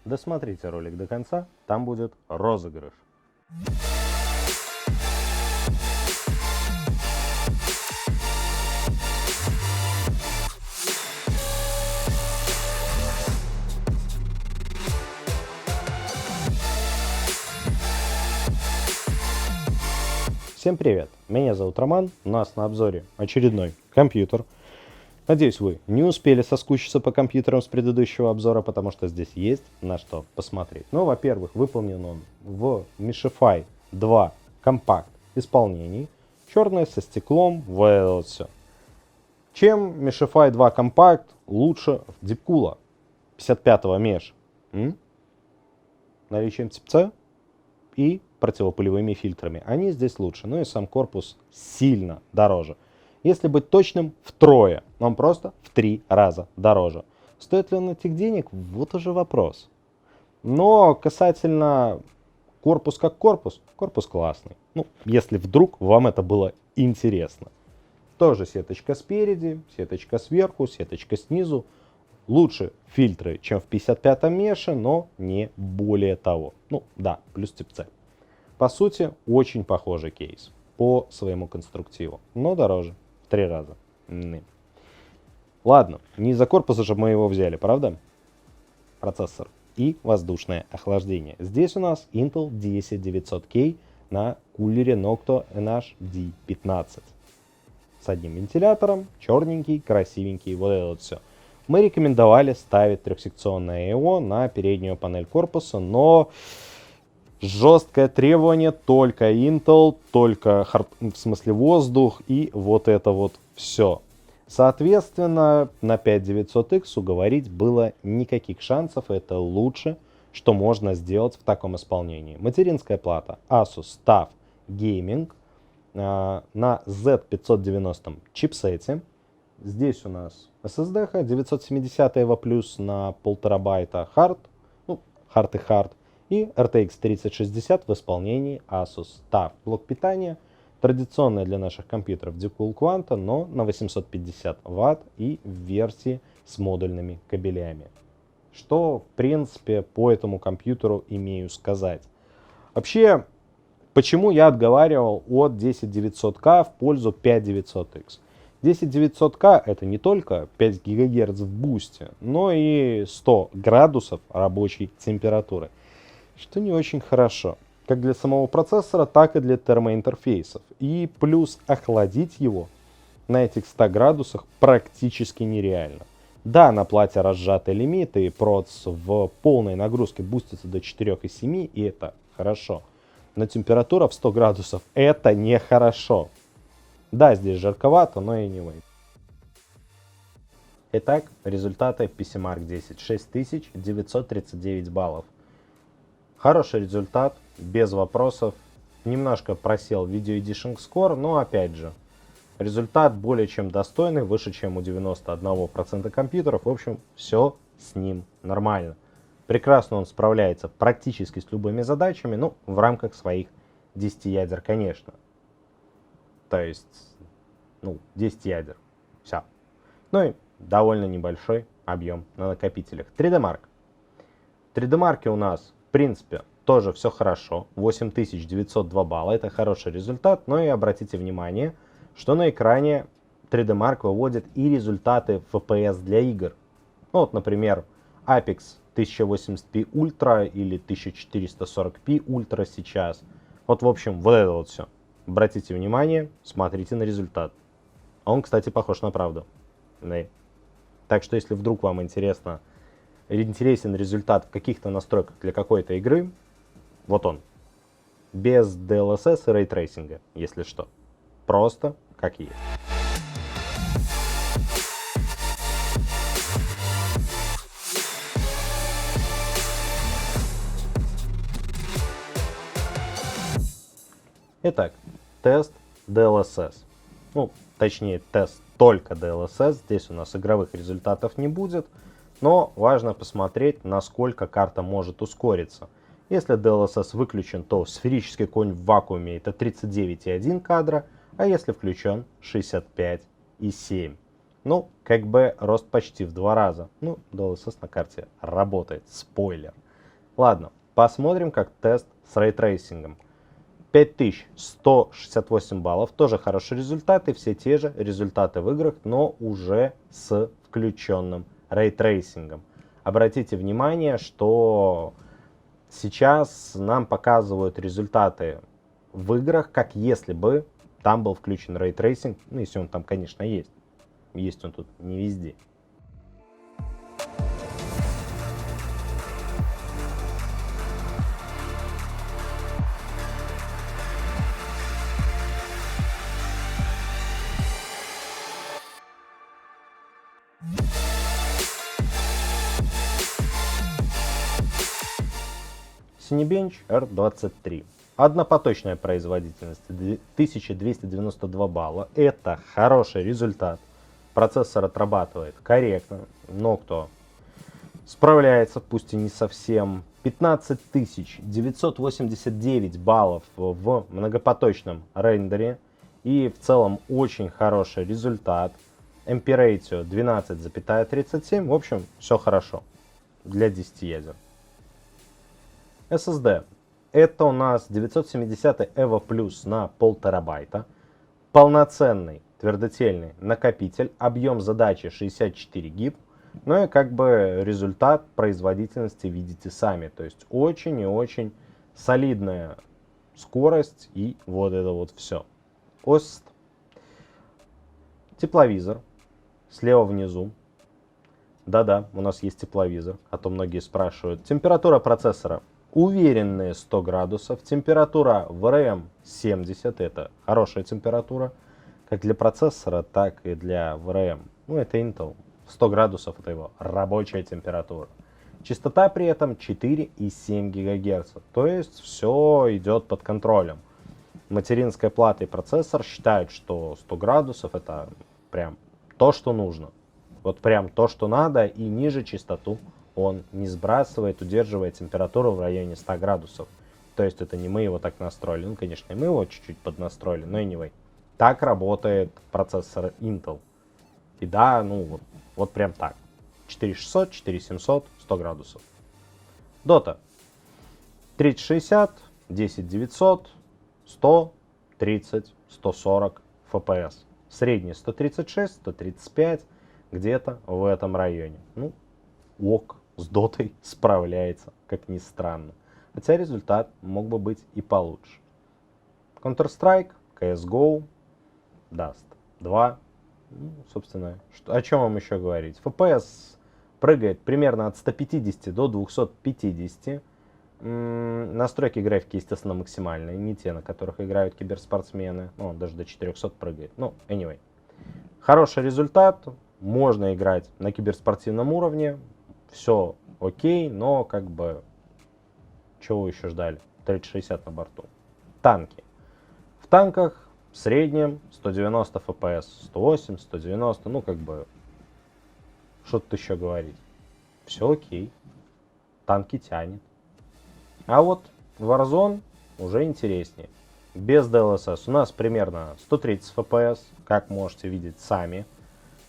Досмотрите ролик до конца, там будет розыгрыш. Всем привет, меня зовут Роман, у нас на обзоре очередной компьютер. Надеюсь, вы не успели соскучиться по компьютерам с предыдущего обзора, потому что здесь есть на что посмотреть. Ну, во-первых, выполнен он в MiShify 2 компакт исполнении, черное со стеклом, вот все. Чем MiShify 2 компакт лучше Deepcool 55-го меж? Наличием типца и противопылевыми фильтрами. Они здесь лучше, но и сам корпус сильно дороже. Если быть точным, втрое. Он просто в 3 раза дороже. Стоит ли он этих денег? Вот уже вопрос. Но касательно корпус как корпус, корпус классный. Ну, если вдруг вам это было интересно. Тоже сеточка спереди, сеточка сверху, сеточка снизу. Лучше фильтры, чем в 55-м меше, но не более того. Ну да, плюс тип-C. По сути, очень похожий кейс по своему конструктиву, но дороже в 3 раза. Ладно, не из-за корпуса же мы его взяли, правда? Процессор и воздушное охлаждение. Здесь у нас Intel 10900K на кулере Noctua NH-D15. С одним вентилятором, черненький, красивенький, вот это вот все. Мы рекомендовали ставить трехсекционное I/O на переднюю панель корпуса, но жесткое требование только Intel, только в смысле воздух и вот это вот все. Соответственно, на 5900X уговорить было никаких шансов, это лучше, что можно сделать в таком исполнении. Материнская плата Asus TUF Gaming на Z590 чипсете. Здесь у нас SSD 970 плюс на 1,5 байта hard, ну, hard и hard, и RTX 3060 в исполнении Asus TUF. Блок питания традиционная для наших компьютеров Deepcool Quanta, но на 850 Вт и в версии с модульными кабелями. Что, в принципе, по этому компьютеру имею сказать. Вообще, почему я отговаривал от 10900K в пользу 5900X? 10900K это не только 5 ГГц в бусте, но и 100 градусов рабочей температуры. Что не очень хорошо. Как для самого процессора, так и для термоинтерфейсов. И плюс охладить его на этих 100 градусах практически нереально. Да, на плате разжатый лимит, и проц в полной нагрузке бустится до 4,7, и это хорошо. Но температура в 100 градусов это нехорошо. Да, здесь жарковато, но anyway. Итак, результаты PCMark 10. 6939 баллов. Хороший результат, без вопросов. Немножко просел Video Edition Score, но опять же, результат более чем достойный, выше, чем у 91% компьютеров. В общем, все с ним нормально. Прекрасно он справляется практически с любыми задачами, ну, в рамках своих 10 ядер, конечно. То есть, ну, 10 ядер. Все. Ну и довольно небольшой объем на накопителях. 3D Mark. В 3D Mark у нас, в принципе, тоже все хорошо. 8902 балла. Это хороший результат. Но и обратите внимание, что на экране 3D Mark выводит и результаты FPS для игр. Ну, вот, например, Apex 1080p Ultra или 1440p Ultra сейчас. Вот, в общем, вот это вот все. Обратите внимание, смотрите на результат. Он, кстати, похож на правду. Да. Так что, если вдруг вам интересен результат в каких-то настройках для какой-то игры, вот он. Без DLSS и рейтрейсинга, если что. Просто как есть. Итак, тест DLSS. Ну, точнее, тест только DLSS. Здесь у нас игровых результатов не будет. Но важно посмотреть, насколько карта может ускориться. Если DLSS выключен, то сферический конь в вакууме это 39,1 кадра, а если включен 65,7. Ну, как бы рост почти в 2 раза. Ну, DLSS на карте работает. Спойлер. Ладно, посмотрим как тест с рейтрейсингом. 5168 баллов, тоже хороший результат, и все те же результаты в играх, но уже с включенным рейтрейсингом. Обратите внимание, что сейчас нам показывают результаты в играх, как если бы там был включен рейтрейсинг, ну если он там, конечно, есть. Есть он тут не везде. Cinebench R23. Однопоточная производительность 1292 балла. Это хороший результат. Процессор отрабатывает корректно. Но кто справляется, пусть и не совсем. 15989 баллов в многопоточном рендере. И в целом очень хороший результат. MP Ratio 12,37. В общем, все хорошо для 10 ядер. SSD. Это у нас 970 EVO Plus на 1,5 терабайта. Полноценный твердотельный накопитель. Объем задачи 64 гиг. Ну и как бы результат производительности видите сами. То есть очень и очень солидная скорость и вот это вот все. Ось. Тепловизор. Слева внизу. Да-да, у нас есть тепловизор, а то многие спрашивают. Температура процессора. Уверенные 100 градусов. Температура VRM 70. Это хорошая температура. Как для процессора, так и для VRM. Ну, это Intel. 100 градусов это его рабочая температура. Частота при этом 4,7 ГГц. То есть все идет под контролем. Материнская плата и процессор считают, что 100 градусов это прям то, что нужно. Вот прям то, что надо, и ниже частоту он не сбрасывает, удерживая температуру в районе 100 градусов. То есть это не мы его так настроили. Ну, конечно, и мы его чуть-чуть поднастроили, но anyway. Так работает процессор Intel. И да, ну вот прям так. 4600, 4700, 100 градусов. Dota. 3060, 10900, 130, 140 FPS. Средний 136, 135, где-то в этом районе. Ну, ок, с дотой справляется, как ни странно. Хотя результат мог бы быть и получше. Counter-Strike, CSGO, Dust 2. Ну, собственно, о чем вам еще говорить? FPS прыгает примерно от 150 до 250. Настройки графики, естественно, максимальные. Не те, на которых играют киберспортсмены. Ну, даже до 400 прыгает. Ну, anyway. Хороший результат. Можно играть на киберспортивном уровне. Все окей, но как бы... Чего вы еще ждали? 3060 на борту. Танки. В танках в среднем 190 FPS. 180, 190. Ну, как бы... Что тут еще говорить? Все окей. Танки тянет. А вот Warzone уже интереснее. Без DLSS у нас примерно 130 FPS, как можете видеть сами.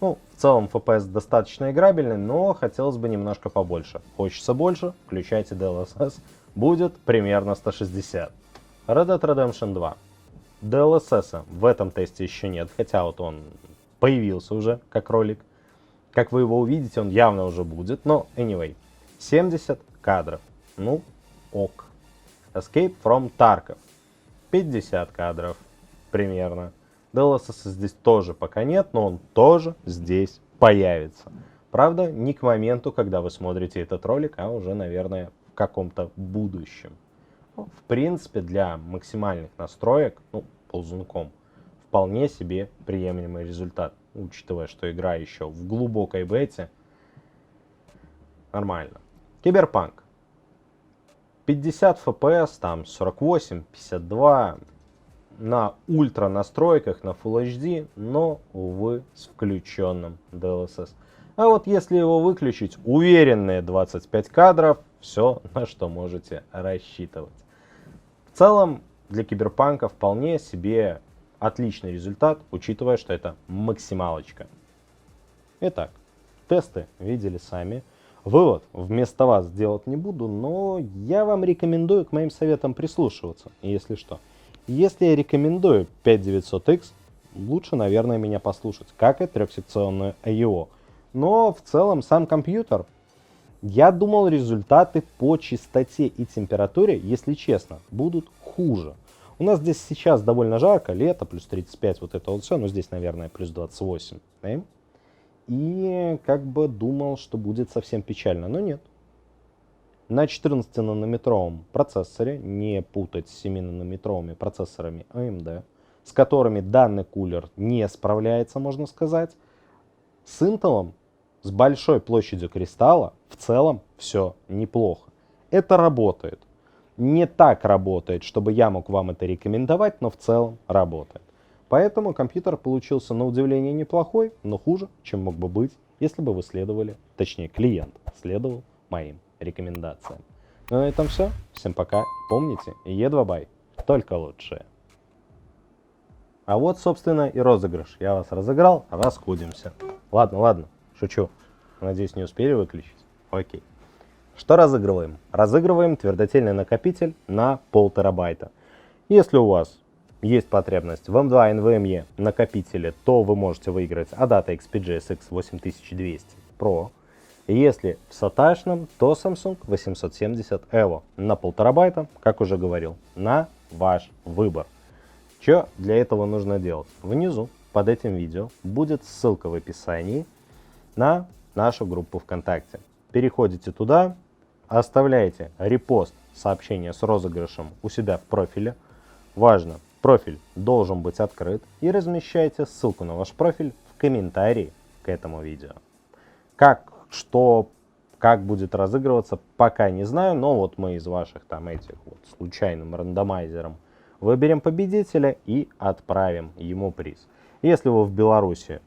Ну, в целом FPS достаточно играбельный, но хотелось бы немножко побольше. Хочется больше, включайте DLSS, будет примерно 160. Red Dead Redemption 2. DLSS в этом тесте еще нет, хотя вот он появился уже как ролик. Как вы его увидите, он явно уже будет, но anyway. 70 кадров. Ну, ок. Escape from Tarkov. 50 кадров примерно. DLSS здесь тоже пока нет, но он тоже здесь появится. Правда, не к моменту, когда вы смотрите этот ролик, а уже, наверное, в каком-то будущем. Ну, в принципе, для максимальных настроек, ну, ползунком, вполне себе приемлемый результат. Учитывая, что игра еще в глубокой бете. Нормально. Киберпанк. 50 FPS, там 48, 52. На ультра настройках, на Full HD, но, увы, с включенным DLSS. А вот если его выключить, уверенные 25 кадров, все, на что можете рассчитывать. В целом, для Киберпанка вполне себе отличный результат, учитывая, что это максималочка. Итак, тесты видели сами. Вывод вместо вас сделать не буду, но я вам рекомендую к моим советам прислушиваться, если что. Если я рекомендую 5900X, лучше, наверное, меня послушать, как и трехсекционную I/O. Но в целом сам компьютер, я думал, результаты по частоте и температуре, если честно, будут хуже. У нас здесь сейчас довольно жарко, лето, плюс 35, вот это вот все, но здесь, наверное, плюс 28. Да? И как бы думал, что будет совсем печально, но нет. На 14-нанометровом процессоре, не путать с 7-нанометровыми процессорами AMD, с которыми данный кулер не справляется, можно сказать, с Intel, с большой площадью кристалла, в целом все неплохо. Это работает. Не так работает, чтобы я мог вам это рекомендовать, но в целом работает. Поэтому компьютер получился на удивление неплохой, но хуже, чем мог бы быть, если бы вы следовали, точнее клиент следовал моим рекомендациям. Ну на этом все. Всем пока. Помните, E2Buy только лучшее. А вот, собственно, и розыгрыш. Я вас разыграл, расходимся. Ладно, шучу. Надеюсь, не успели выключить? Окей. Что разыгрываем? Разыгрываем твердотельный накопитель на 1,5 терабайта. Если у вас есть потребность в M2 NVMe накопителе, то вы можете выиграть Adata XPG SX 8200 Pro. Если в SATA-шном, то Samsung 870 EVO на 1,5 терабайта, как уже говорил, на ваш выбор. Что для этого нужно делать? Внизу под этим видео будет ссылка в описании на нашу группу ВКонтакте. Переходите туда, оставляете репост сообщения с розыгрышем у себя в профиле. Важно, профиль должен быть открыт, и размещайте ссылку на ваш профиль в комментарии к этому видео. Как будет разыгрываться, пока не знаю, но вот мы из ваших там этих вот случайным рандомайзером выберем победителя и отправим ему приз. Если вы в Беларуси,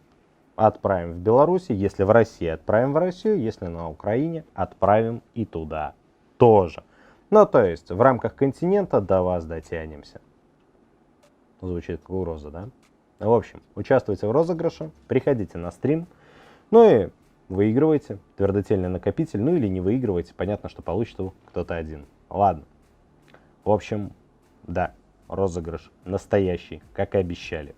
отправим в Беларуси, если в России, отправим в Россию, если на Украине, отправим и туда тоже. Ну, то есть в рамках континента до вас дотянемся. Звучит как угроза, да? В общем, участвуйте в розыгрыше, приходите на стрим, ну и выигрывайте твердотельный накопитель, ну или не выигрывайте, понятно, что получит его кто-то один. Ладно. В общем, да, розыгрыш настоящий, как и обещали.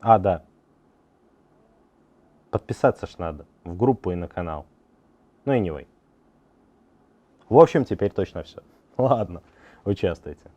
А, да. Подписаться ж надо в группу и на канал. Ну, anyway. В общем, теперь точно все. Ладно, участвуйте.